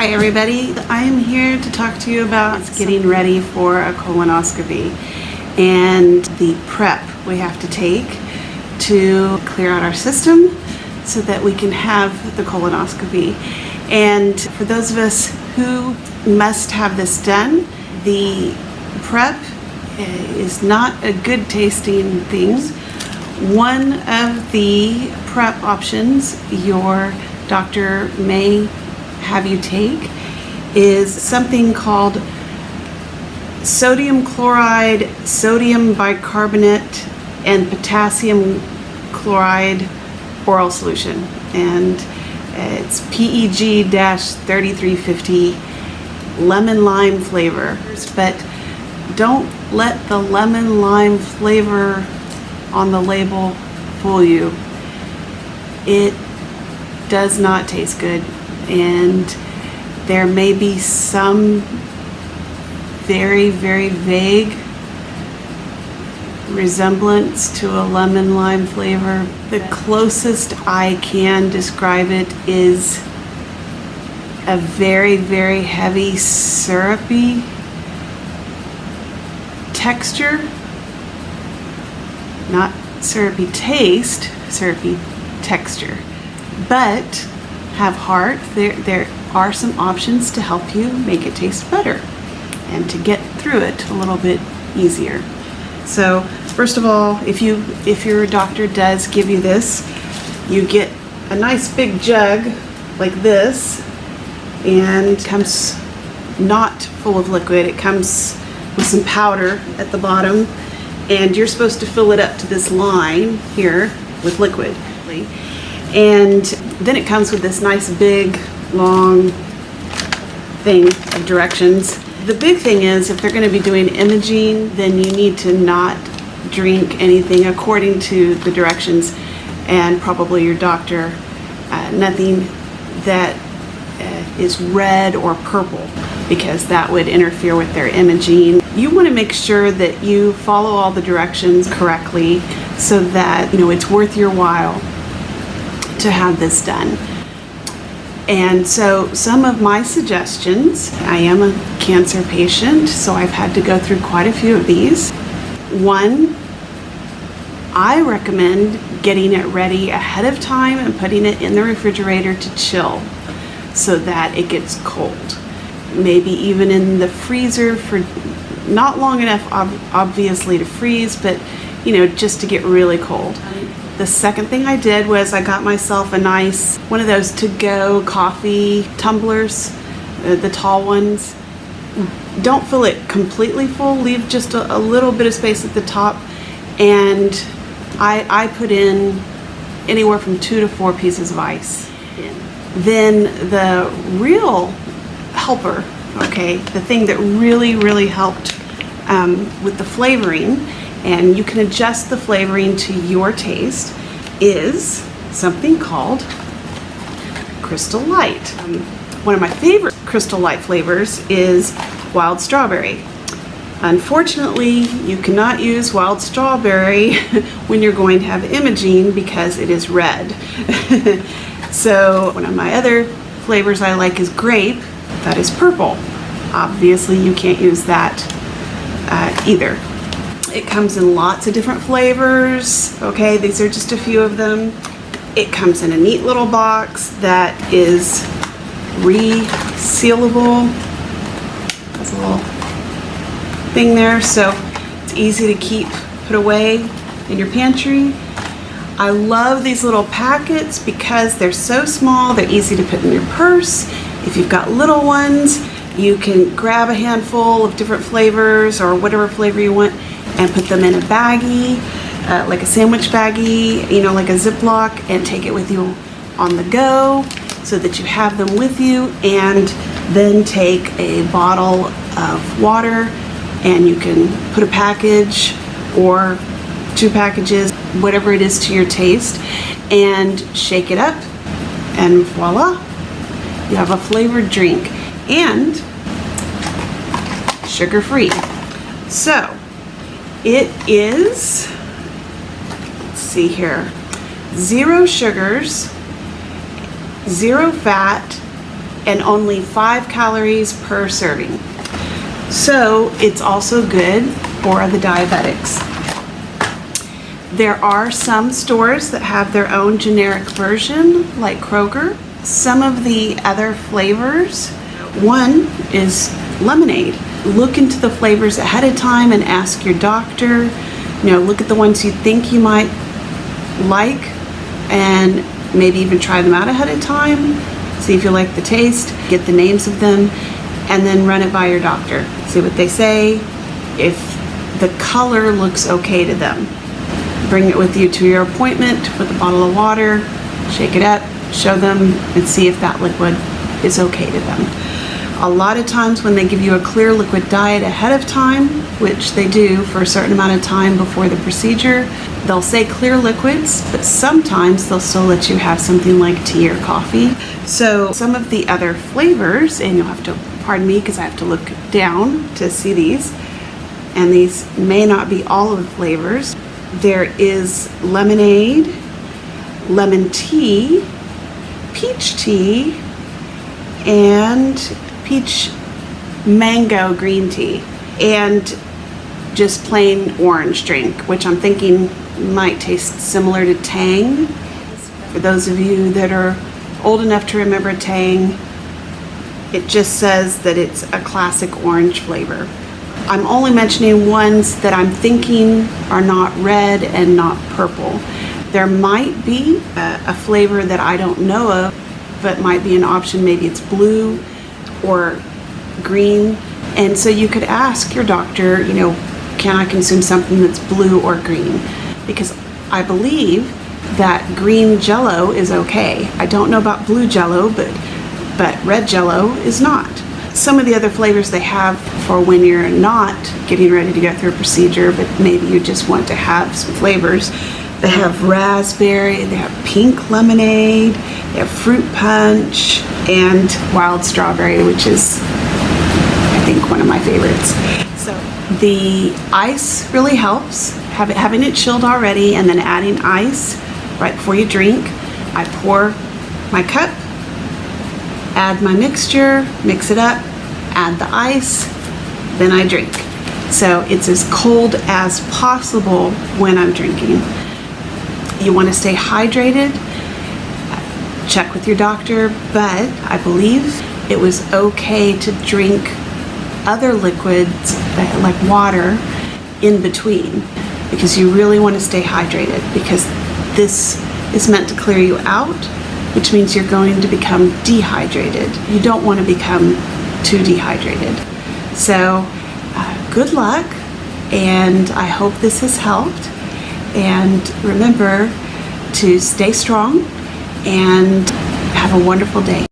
Hi everybody, I am here to talk to you about getting ready for a colonoscopy and the prep we have to take to clear out our system so that we can have the colonoscopy. And for those of us who must have this done, the prep is not a good tasting thing. One of the prep options your doctor may have you take is something called sodium chloride, sodium bicarbonate, and potassium chloride oral solution. And it's PEG-3350 lemon lime flavor. But don't let the lemon lime flavor on the label fool you. It does not taste good, and there may be some very, very vague resemblance to a lemon lime flavor. The closest I can describe it is a very, very heavy syrupy texture. Not syrupy taste, syrupy texture. But have heart, there are some options to help you make it taste better and to get through it a little bit easier. So first of all, if your doctor does give you this, you get a nice big jug like this, and it comes not full of liquid. It comes with some powder at the bottom, and you're supposed to fill it up to this line here with liquid. And then it comes with this nice big long thing of directions. The big thing is, if they're going to be doing imaging, then you need to not drink anything according to the directions, and probably your doctor, nothing that is red or purple, because that would interfere with their imaging. You want to make sure that you follow all the directions correctly so that it's worth your while to have this done. And so some of my suggestions, I am a cancer patient, so I've had to go through quite a few of these. One, I recommend getting it ready ahead of time and putting it in the refrigerator to chill so that it gets cold. Maybe even in the freezer for not long enough, obviously, to freeze, but just to get really cold. The second thing I did was I got myself a nice one of those to-go coffee tumblers, the tall ones. Don't fill it completely full, leave just a little bit of space at the top, and I put in anywhere from 2 to 4 pieces of ice. Then the real helper, okay, the thing that really, really helped with the flavoring, and you can adjust the flavoring to your taste, is something called Crystal Light. One of my favorite Crystal Light flavors is wild strawberry. Unfortunately, you cannot use wild strawberry when you're going to have imaging because it is red. So one of my other flavors I like is grape. That is purple. Obviously, you can't use that either. It comes in lots of different flavors. Okay, these are just a few of them. It comes in a neat little box that is resealable. There's a little thing there, so it's easy to keep put away in your pantry. I love these little packets because they're so small, they're easy to put in your purse. If you've got little ones, you can grab a handful of different flavors or whatever flavor you want and put them in a baggie, like a sandwich baggie, like a Ziploc, and take it with you on the go so that you have them with you, and then take a bottle of water and you can put a package or 2 packages, whatever it is to your taste, and shake it up, and voila, you have a flavored drink, and sugar-free. So it is, let's see here, 0 sugars, 0 fat, and only 5 calories per serving. So it's also good for the diabetics. There are some stores that have their own generic version, like Kroger. Some of the other flavors, one is lemonade. Look into the flavors ahead of time and ask your doctor. Look at the ones you think you might like and maybe even try them out ahead of time. See if you like the taste, get the names of them, and then run it by your doctor. See what they say. If the color looks okay to them, bring it with you to your appointment with a bottle of water, shake it up, show them, and see if that liquid is okay to them. A lot of times when they give you a clear liquid diet ahead of time, which they do for a certain amount of time before the procedure, they'll say clear liquids, but sometimes they'll still let you have something like tea or coffee. So some of the other flavors, and you'll have to pardon me because I have to look down to see these, and these may not be all of the flavors. There is lemonade, lemon tea, peach tea, and peach mango green tea, and just plain orange drink, which I'm thinking might taste similar to Tang. For those of you that are old enough to remember Tang, it just says that it's a classic orange flavor. I'm only mentioning ones that I'm thinking are not red and not purple. There might be a flavor that I don't know of, but might be an option. Maybe it's blue or green. And so you could ask your doctor, can I consume something that's blue or green? Because I believe that green Jell-O is okay. I don't know about blue Jell-O, but red Jell-O is not. Some of the other flavors they have for when you're not getting ready to go through a procedure, but maybe you just want to have some flavors. They have raspberry, they have pink lemonade, they have fruit punch, and wild strawberry, which is, I think, one of my favorites. So the ice really helps. Having it chilled already and then adding ice right before you drink. I pour my cup, add my mixture, mix it up, add the ice, then I drink. So it's as cold as possible when I'm drinking. You want to stay hydrated, check with your doctor, but I believe it was okay to drink other liquids like water in between, because you really want to stay hydrated, because this is meant to clear you out, which means you're going to become dehydrated. You don't want to become too dehydrated. So good luck, and I hope this has helped. And remember to stay strong and have a wonderful day.